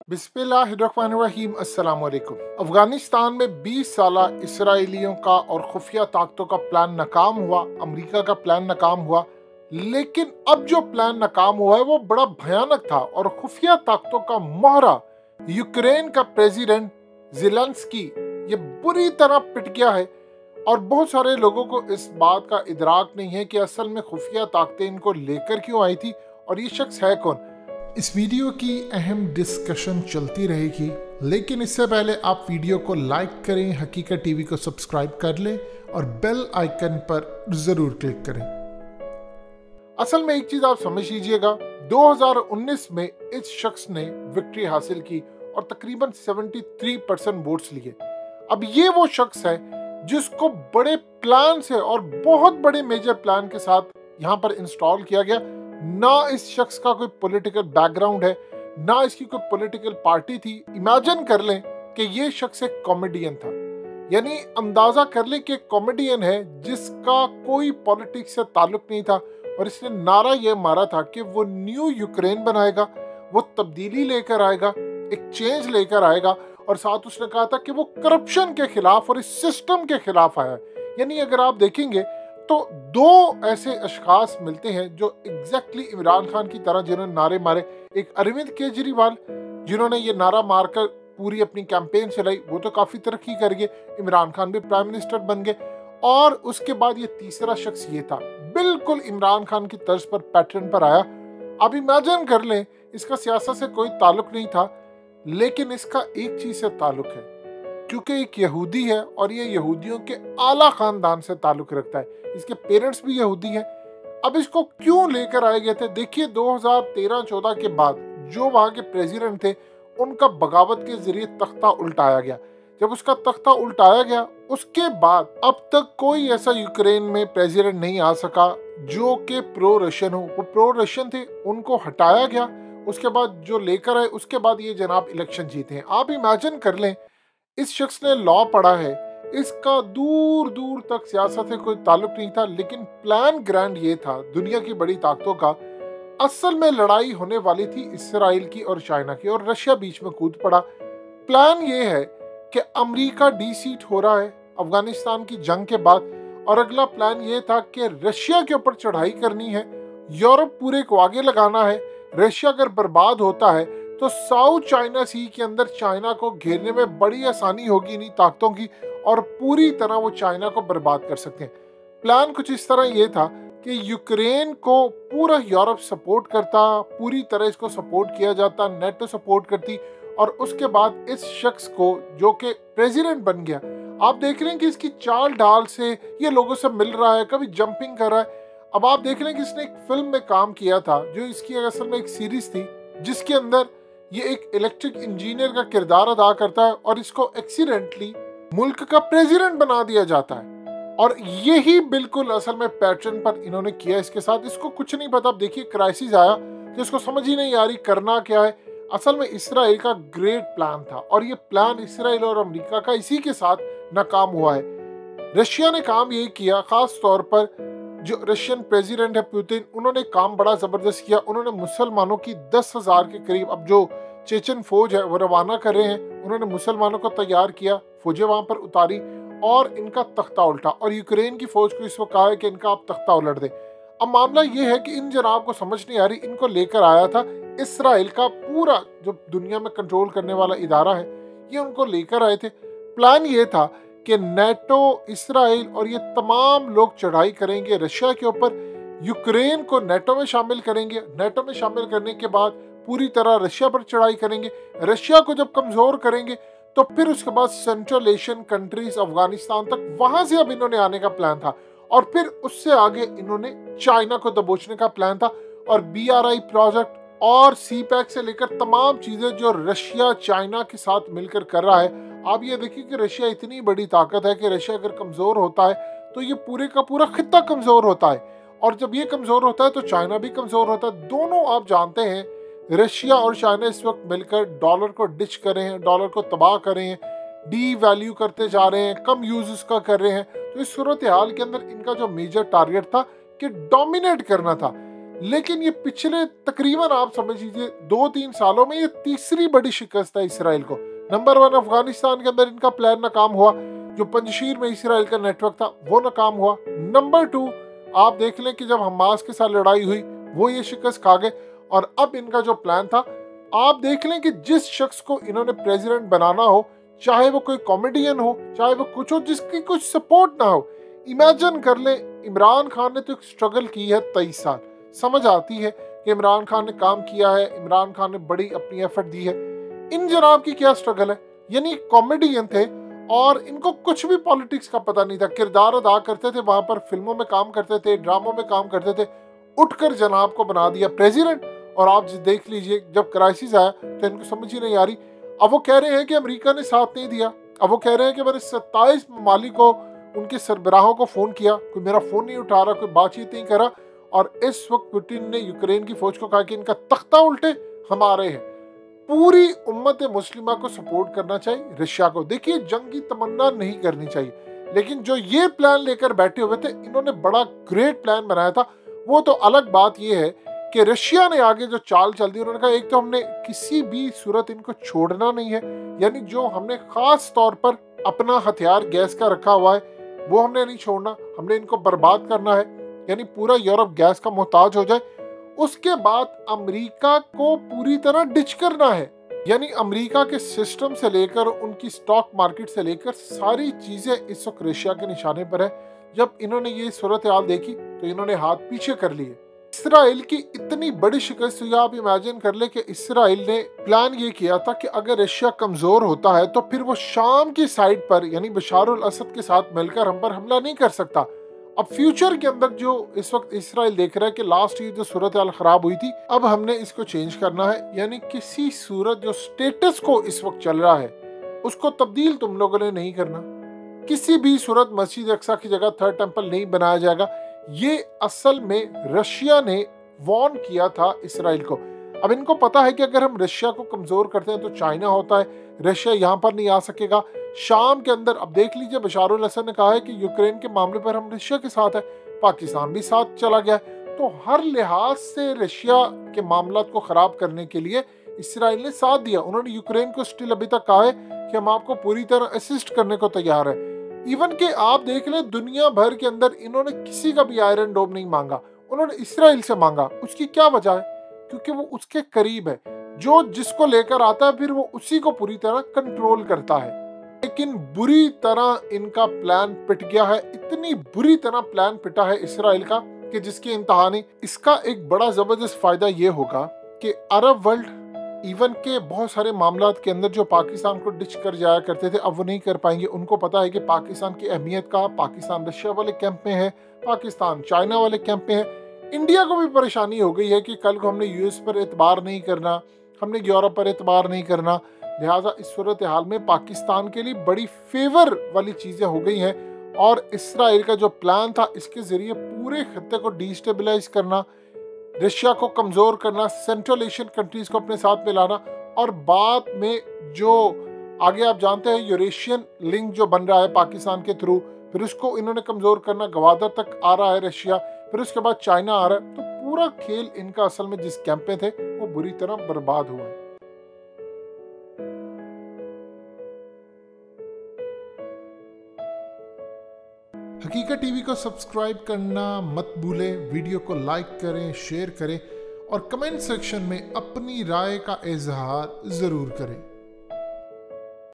बिस्मिल्लाहिर्रहमानिर्रहीम अस्सलाम वालेकुम। अफगानिस्तान में 20 साल इसराइलियों का और खुफिया ताकतों का प्लान नाकाम हुआ, अमेरिका का प्लान नाकाम हुआ। लेकिन अब जो प्लान नाकाम हुआ है वो बड़ा भयानक था और खुफिया ताकतों का मोहरा यूक्रेन का प्रेसिडेंट ज़ेलेंस्की ये बुरी तरह पिट गया है। और बहुत सारे लोगों को इस बात का इदराक नहीं है कि असल में खुफिया ताकतें इनको लेकर क्यों आई थी और ये शख्स है कौन। इस वीडियो की अहम डिस्कशन चलती रहेगी, लेकिन इससे पहले आप वीडियो को लाइक करें, हकीकत टीवी को सब्सक्राइब कर लें और बेल आइकन पर ज़रूर क्लिक करें। असल में एक चीज़ आप समझ लीजिएगा, 2019 में इस शख्स ने विक्ट्री हासिल की और तकरीबन 73% वोट्स लिए। अब ये वो शख्स है जिसको बड़े प्लान से और बहुत बड़े मेजर प्लान के साथ यहाँ पर इंस्टॉल किया गया। ना इस शख्स का कोई पॉलिटिकल बैकग्राउंड है, ना इसकी कोई पॉलिटिकल पार्टी थी। इमेजिन कर लें कि ये शख्स एक कॉमेडियन था, यानी अंदाजा कर लें कि एक कॉमेडियन है जिसका कोई पॉलिटिक्स से ताल्लुक नहीं था और इसने नारा ये मारा था कि वो न्यू यूक्रेन बनाएगा, वो तब्दीली लेकर आएगा, एक चेंज लेकर आएगा। और साथ उसने कहा था कि वो करप्शन के खिलाफ और इस सिस्टम के खिलाफ आया। यानी अगर आप देखेंगे तो दो ऐसे अशखास मिलते हैं जो एग्जैक्टली इमरान खान की तरह जिन्होंने नारे मारे। एक अरविंद केजरीवाल जिन्होंने ये नारा मारकर पूरी अपनी कैंपेन चलाई, वो तो काफी तरक्की कर गए, इमरान खान भी प्राइम मिनिस्टर बन गए। और उसके बाद ये तीसरा शख्स ये था, बिल्कुल इमरान खान की तर्ज पर पैटर्न पर आया। अब इमेजिन कर लें, इसका सियासत से कोई ताल्लुक नहीं था, लेकिन इसका एक चीज से ताल्लुक है, क्योंकि एक यहूदी है और ये यहूदियों के आला खानदान से ताल्लुक रखता है। इसके पेरेंट्स भी यहूदी हैं। अब इसको क्यों लेकर आए गए थे? देखिए, 2013-14 के बाद जो वहां के प्रेसिडेंट थे उनका बगावत के जरिए तख्ता उल्टाया गया। जब उसका तख्ता उल्टाया गया उसके बाद अब तक कोई ऐसा यूक्रेन में प्रेसिडेंट नहीं आ सका जो कि प्रो रशियन हो। वो प्रो रशियन थे, उनको हटाया गया। उसके बाद जो लेकर आए उसके बाद ये जनाब इलेक्शन जीते हैं। आप इमेजिन कर लें, इस शख्स ने लॉ पढ़ा है, इसका दूर दूर तक सियासत से कोई ताल्लुक नहीं था, लेकिन प्लान ग्रैंड ये था दुनिया की बड़ी ताकतों का। असल में लड़ाई होने वाली थी इसराइल की और चाइना की और रशिया बीच में कूद पड़ा। प्लान ये है कि अमेरिका डी-सीट हो रहा है अफगानिस्तान की जंग के बाद, और अगला प्लान ये था कि रशिया के ऊपर चढ़ाई करनी है, यूरोप पूरे को आगे लगाना है। रशिया अगर बर्बाद होता है तो साउथ चाइना सी के अंदर चाइना को घेरने में बड़ी आसानी होगी इन्हीं ताकतों की, और पूरी तरह वो चाइना को बर्बाद कर सकते हैं। प्लान कुछ इस तरह ये था कि यूक्रेन को पूरा यूरोप सपोर्ट करता, पूरी तरह इसको सपोर्ट किया जाता, नेटो सपोर्ट करती, और उसके बाद इस शख्स को जो कि प्रेसिडेंट बन गया, आप देख रहे हैं कि इसकी चाल ढाल से ये लोगों से मिल रहा है, कभी जंपिंग कर रहा है। अब आप देख रहे हैं कि इसने एक फिल्म में काम किया था जो इसकी असल में एक सीरीज थी, जिसके अंदर ये एक इलेक्ट्रिक इंजीनियर का किरदार अदा करता है और इसको एक्सीडेंटली मुल्क का प्रेसिडेंट बना दिया जाता है। और यही बिल्कुल असल में पैटर्न पर इन्होंने किया इसके साथ। इसको कुछ नहीं पता। अब देखिए, क्राइसिस आया तो इसको समझ ही नहीं आ रही करना क्या है। असल में इसराइल का ग्रेट प्लान था और ये प्लान इसराइल और अमेरिका का इसी के साथ नाकाम हुआ है। रशिया ने काम यही किया, खास तौर पर जो रशियन प्रेसिडेंट है पुतिन, उन्होंने काम बड़ा जबरदस्त किया। उन्होंने मुसलमानों की 10,000 के करीब, अब जो चेचन फौज है वो रवाना कर रहे हैं, उन्होंने मुसलमानों को तैयार किया, फौजें वहां पर उतारी और इनका तख्ता उल्टा। और यूक्रेन की फौज को इस वक्त कहा है कि इनका आप तख्ता उलट दे। अब मामला ये है कि इन जनाब को समझ नहीं आ रही, इनको लेकर आया था इसराइल का पूरा जो दुनिया में कंट्रोल करने वाला इदारा है, ये उनको लेकर आए थे। प्लान ये था कि नेटो, इसराइल और ये तमाम लोग चढ़ाई करेंगे रशिया के ऊपर, यूक्रेन को नेटो में शामिल करेंगे, नेटो में शामिल करने के बाद पूरी तरह रशिया पर चढ़ाई करेंगे। रशिया को जब कमजोर करेंगे तो फिर उसके बाद सेंट्रल एशियन कंट्रीज, अफगानिस्तान तक, वहां से अब इन्होंने आने का प्लान था। और फिर उससे आगे इन्होंने चाइना को दबोचने का प्लान था। और BRI प्रोजेक्ट और CPEC से लेकर तमाम चीजें जो रशिया चाइना के साथ मिलकर कर रहा है। आप ये देखिए कि रशिया इतनी बड़ी ताकत है कि रशिया अगर कमजोर होता है तो ये पूरे का पूरा खित्ता कमजोर होता है, और जब ये कमजोर होता है तो चाइना भी कमजोर होता है। दोनों आप जानते हैं, रशिया और चाइना इस वक्त मिलकर डॉलर को डिच कर रहे हैं, डॉलर को तबाह कर रहे हैं, डी वैल्यू करते जा रहे हैं, कम यूज उसका कर रहे हैं। तो इस सूरत हाल के अंदर इनका जो मेजर टारगेट था कि डोमिनेट करना था। लेकिन ये पिछले तकरीबन आप समझ लीजिए 2-3 सालों में ये तीसरी बड़ी शिकस्त है इसराइल को। नंबर 1 अफगानिस्तान के अंदर इनका प्लान नाकाम हुआ, जो पंजशीर में इसराइल का नेटवर्क था वो नाकाम हुआ। नंबर 2 आप देख लें कि जब हमास के साथ लड़ाई हुई वो ये शिकस्त खा गए, और अब इनका जो प्लान था आप देख लें कि जिस शख्स को इन्होंने प्रेसिडेंट बनाना हो, चाहे वो कोई कॉमेडियन हो, चाहे वो कुछ हो जिसकी कुछ सपोर्ट ना हो, इमेजिन कर लें इमरान खान ने तो एक स्ट्रगल की है 23 साल। समझ आती है कि इमरान खान ने काम किया है, इमरान खान ने बड़ी अपनी एफर्ट दी है। इन जनाब की क्या स्ट्रगल है, यानी कॉमेडियन थे और इनको कुछ भी पॉलिटिक्स का पता नहीं था, किरदार अदा करते थे, वहां पर फिल्मों में काम करते थे, ड्रामों में काम करते थे, उठकर जनाब को बना दिया प्रेसिडेंट। और आप देख लीजिए जब क्राइसिस आया तो इनको समझ ही नहीं आ रही। अब वो कह रहे हैं कि अमेरिका ने साथ नहीं दिया, अब वो कह रहे हैं कि मैंने 27 ममालिक को, उनके सरबराहों को फोन किया, कोई मेरा फोन नहीं उठा रहा, कोई बातचीत नहीं करा, और इस वक्त पुतिन ने यूक्रेन की फौज को कहा कि इनका तख्ता उल्टे हमारे हैं। पूरी उम्मत मुस्लिमा को सपोर्ट करना चाहिए, रशिया को। देखिए जंग की तमन्ना नहीं करनी चाहिए, लेकिन जो ये प्लान लेकर बैठे हुए थे, इन्होंने बड़ा ग्रेट प्लान बनाया था। वो तो अलग बात ये है कि रशिया ने आगे जो चाल चल दी, उन्होंने कहा एक तो हमने किसी भी सूरत इनको छोड़ना नहीं है, यानी जो हमने खास तौर पर अपना हथियार गैस का रखा हुआ है वो हमने नहीं छोड़ना, हमने इनको बर्बाद करना है, यानी पूरा यूरोप गैस का मोहताज हो जाए। उसके बाद अमेरिका को पूरी तरह डिच करना है, यानी अमेरिका के सिस्टम से लेकर उनकी स्टॉक मार्केट से लेकर सारी चीजें इस वक्त रशिया के निशाने पर है। जब इन्होंने ये सूरत हाल देखी तो इन्होंने हाथ पीछे कर लिए। इसराइल की इतनी बड़ी शिकस्त हुई, आप इमेजिन कर ले कि इसराइल ने प्लान ये किया था कि अगर रशिया कमजोर होता है तो फिर वो शाम की साइड पर यानी बशार अल असद के साथ मिलकर हम पर हमला नहीं कर सकता। अब फ्यूचर के अंदर जो इस वक्त इसराइल देख रहा है कि लास्ट ईयर जो सूरत हाल खराब हुई थी, अब हमने इसको चेंज करना है, यानी किसी सूरत जो स्टेटस को इस वक्त चल रहा है उसको तब्दील तुम लोगों ने नहीं करना। किसी भी सूरत मस्जिद अक्सा की जगह थर्ड टेंपल नहीं बनाया जाएगा। ये असल में रशिया ने वॉर्न किया था इसराइल को। अब इनको पता है कि अगर हम रशिया को कमजोर करते हैं तो चाइना होता है, रशिया यहाँ पर नहीं आ सकेगा। शाम के अंदर अब देख लीजिए बशार अल असद ने कहा है कि यूक्रेन के मामले पर हम रशिया के साथ है, पाकिस्तान भी साथ चला गया है। तो हर लिहाज से रशिया के मामला को खराब करने के लिए इसराइल ने साथ दिया। उन्होंने यूक्रेन को स्टिल अभी तक कहा है कि हम आपको पूरी तरह असिस्ट करने को तैयार है। इवन के आप देख लें दुनिया भर के अंदर इन्होंने किसी का भी आयरन डोम नहीं मांगा, उन्होंने इसराइल से मांगा। उसकी क्या वजह है? क्योंकि वो उसके करीब है, जो जिसको लेकर आता है फिर वो उसी को पूरी तरह कंट्रोल करता है। लेकिन बुरी तरह इनका प्लान पिट गया है, इतनी बुरी तरह प्लान पिटा है इसराइल का कि जिसकी इंतहा नहीं। इसका एक बड़ा जबरदस्त फायदा ये होगा कि अरब वर्ल्ड इवन के बहुत सारे मामला के अंदर जो पाकिस्तान को डिच कर जाया करते थे, अब वो नहीं कर पाएंगे। उनको पता है कि पाकिस्तान की अहमियत का, पाकिस्तान रशिया वाले कैंप में है, पाकिस्तान चाइना वाले कैंप में है। इंडिया को भी परेशानी हो गई है कि कल को हमने यूएस पर एतबार नहीं करना, हमने यूरोप पर एतबार नहीं करना। लिहाजा इस सूरत हाल में पाकिस्तान के लिए बड़ी फेवर वाली चीज़ें हो गई हैं, और इसराइल का जो प्लान था इसके ज़रिए पूरे खत्ते को डिस्टेबलाइज करना, रशिया को कमज़ोर करना, सेंट्रल एशियन कंट्रीज़ को अपने साथ मिलाना, और बाद में जो आगे आप जानते हैं यूरेशियन लिंक जो बन रहा है पाकिस्तान के थ्रू, फिर उसको इन्होंने कमज़ोर करना, गवादर तक आ रहा है रशिया, फिर उसके बाद चाइना आ रहा है। तो पूरा खेल इनका असल में जिस कैंप में थे वो बुरी तरह बर्बाद हुआ है। हकीकत टीवी को सब्सक्राइब करना मत भूलें, वीडियो को लाइक करें, शेयर करें और कमेंट सेक्शन में अपनी राय का इजहार ज़रूर करें।